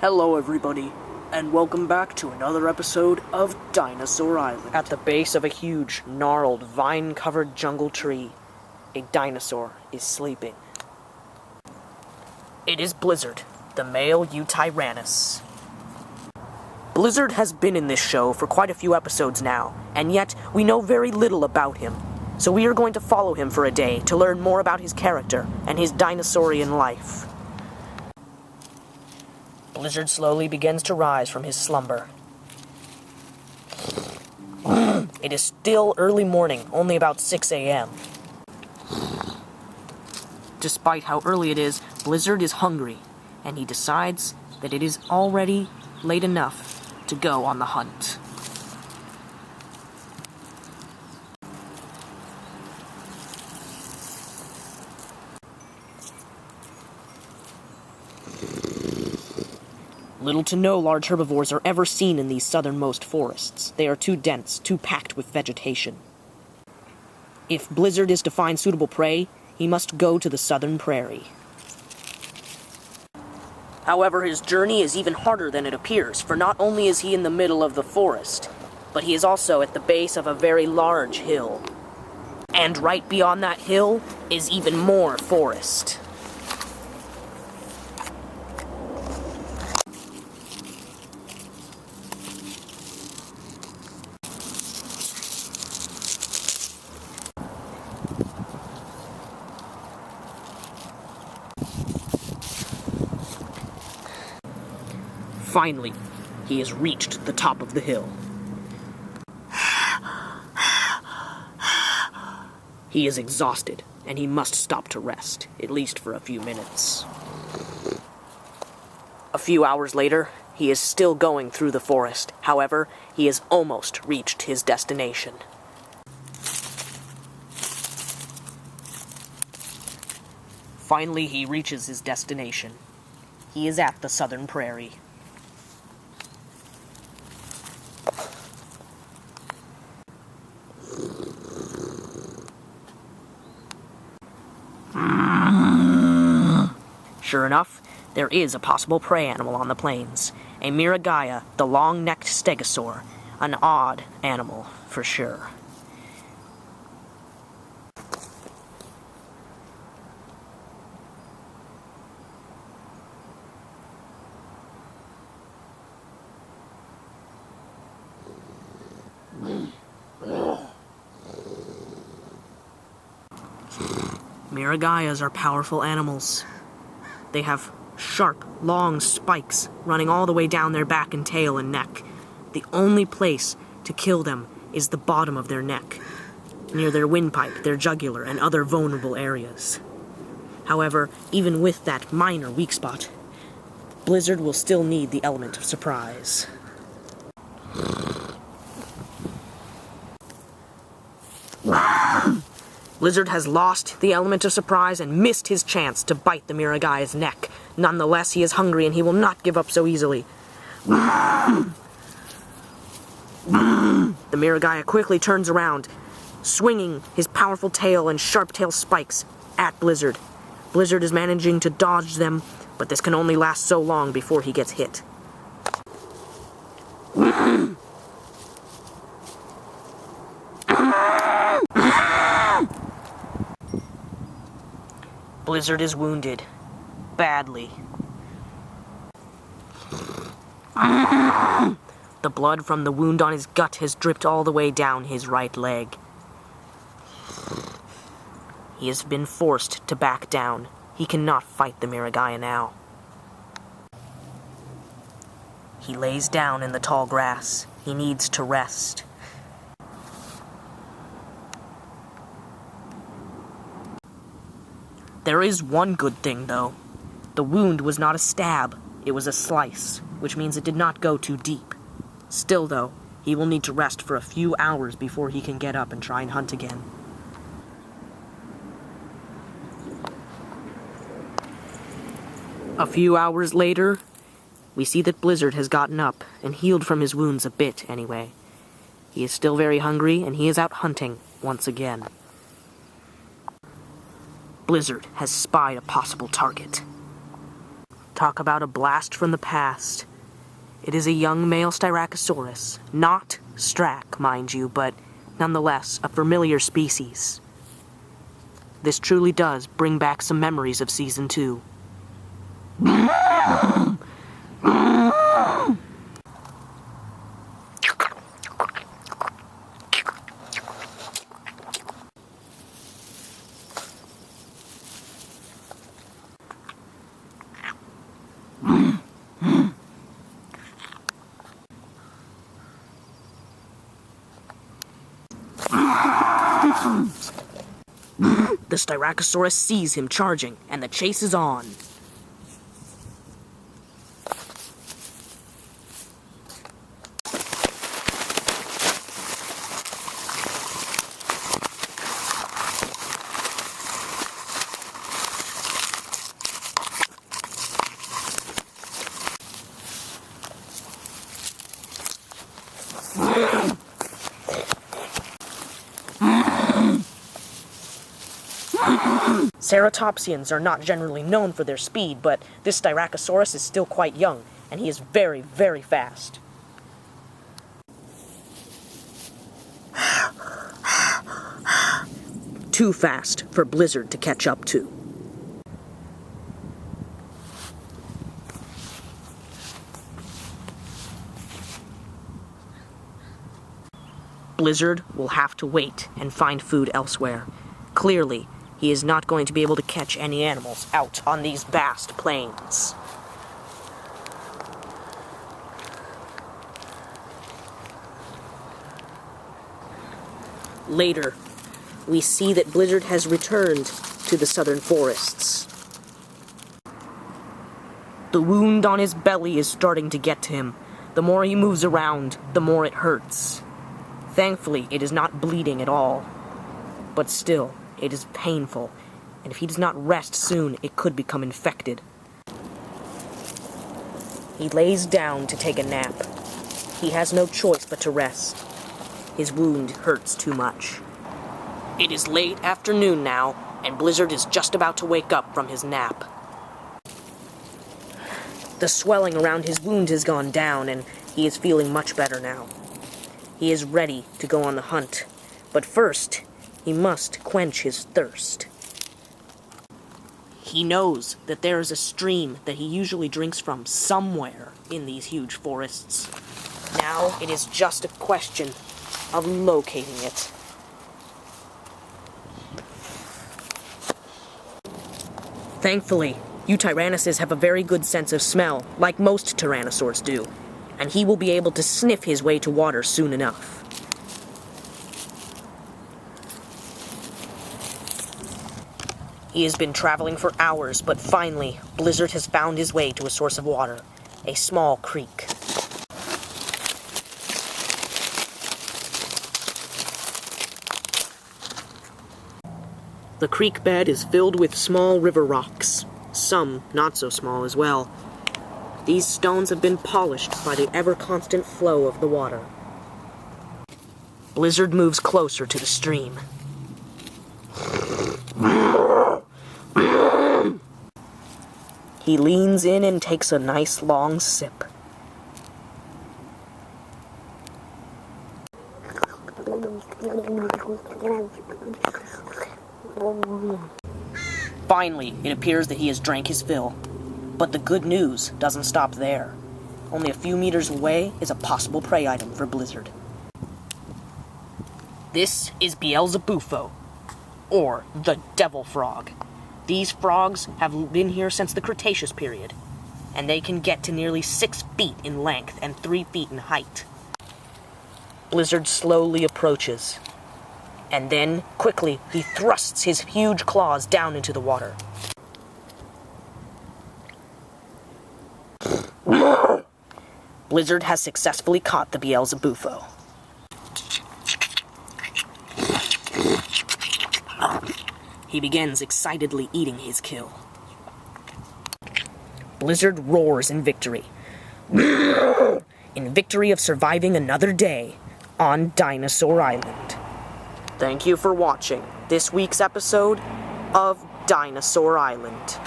Hello everybody, and welcome back to another episode of Dinosaur Island. At the base of a huge, gnarled, vine-covered jungle tree, a dinosaur is sleeping. It is Blizzard, the male Yutyrannus. Blizzard has been in this show for quite a few episodes now, and yet we know very little about him. So we are going to follow him for a day to learn more about his character and his dinosaurian life. Blizzard slowly begins to rise from his slumber. It is still early morning, only about 6 a.m. Despite how early it is, Blizzard is hungry, and he decides that it is already late enough to go on the hunt. Little to no large herbivores are ever seen in these southernmost forests. They are too dense, too packed with vegetation. If Blizzard is to find suitable prey, he must go to the southern prairie. However, his journey is even harder than it appears, for not only is he in the middle of the forest, but he is also at the base of a very large hill. And right beyond that hill is even more forest. Finally, he has reached the top of the hill. He is exhausted, and he must stop to rest, at least for a few minutes. A few hours later, he is still going through the forest. However, he has almost reached his destination. Finally, he reaches his destination. He is at the southern prairie. Sure enough, there is a possible prey animal on the plains. A Miragaia, the long-necked stegosaur. An odd animal, for sure. Miragaias are powerful animals. They have sharp, long spikes running all the way down their back and tail and neck. The only place to kill them is the bottom of their neck, near their windpipe, their jugular, and other vulnerable areas. However, even with that minor weak spot, Blizzard will still need the element of surprise. Blizzard has lost the element of surprise and missed his chance to bite the Miragaia's neck. Nonetheless, he is hungry and he will not give up so easily. The Miragaia quickly turns around, swinging his powerful tail and sharp tail spikes at Blizzard. Blizzard is managing to dodge them, but this can only last so long before he gets hit. Blizzard is wounded. Badly. The blood from the wound on his gut has dripped all the way down his right leg. He has been forced to back down. He cannot fight the Miragaia now. He lays down in the tall grass. He needs to rest. There is one good thing, though. The wound was not a stab, it was a slice, which means it did not go too deep. Still, though, he will need to rest for a few hours before he can get up and try and hunt again. A few hours later, we see that Blizzard has gotten up and healed from his wounds a bit, anyway. He is still very hungry, and he is out hunting once again. Blizzard has spied a possible target. Talk about a blast from the past. It is a young male Styracosaurus, not Strack, mind you, but nonetheless a familiar species. This truly does bring back some memories of Season 2. The Styracosaurus sees him charging, and the chase is on. Ceratopsians are not generally known for their speed, but this Styracosaurus is still quite young, and he is very, very fast. Too fast for Blizzard to catch up to. Blizzard will have to wait and find food elsewhere. Clearly, he is not going to be able to catch any animals out on these vast plains. Later, we see that Blizzard has returned to the southern forests. The wound on his belly is starting to get to him. The more he moves around, the more it hurts. Thankfully, it is not bleeding at all. But still, it is painful, and if he does not rest soon, it could become infected. He lays down to take a nap. He has no choice but to rest. His wound hurts too much. It is late afternoon now, and Blizzard is just about to wake up from his nap. The swelling around his wound has gone down, and he is feeling much better now. He is ready to go on the hunt, but first, he must quench his thirst. He knows that there is a stream that he usually drinks from somewhere in these huge forests. Now it is just a question of locating it. Thankfully, Yutyrannuses have a very good sense of smell, like most tyrannosaurs do, and he will be able to sniff his way to water soon enough. He has been traveling for hours, but finally, Blizzard has found his way to a source of water, a small creek. The creek bed is filled with small river rocks, some not so small as well. These stones have been polished by the ever-constant flow of the water. Blizzard moves closer to the stream. He leans in and takes a nice long sip. Finally, it appears that he has drank his fill. But the good news doesn't stop there. Only a few meters away is a possible prey item for Blizzard. This is Beelzebufo, or the devil frog. These frogs have been here since the Cretaceous period, and they can get to nearly 6 feet in length and 3 feet in height. Blizzard slowly approaches, and then, quickly, he thrusts his huge claws down into the water. Blizzard has successfully caught the Beelzebufo. He begins excitedly eating his kill. Blizzard roars in victory. In victory of surviving another day on Dinosaur Island. Thank you for watching this week's episode of Dinosaur Island.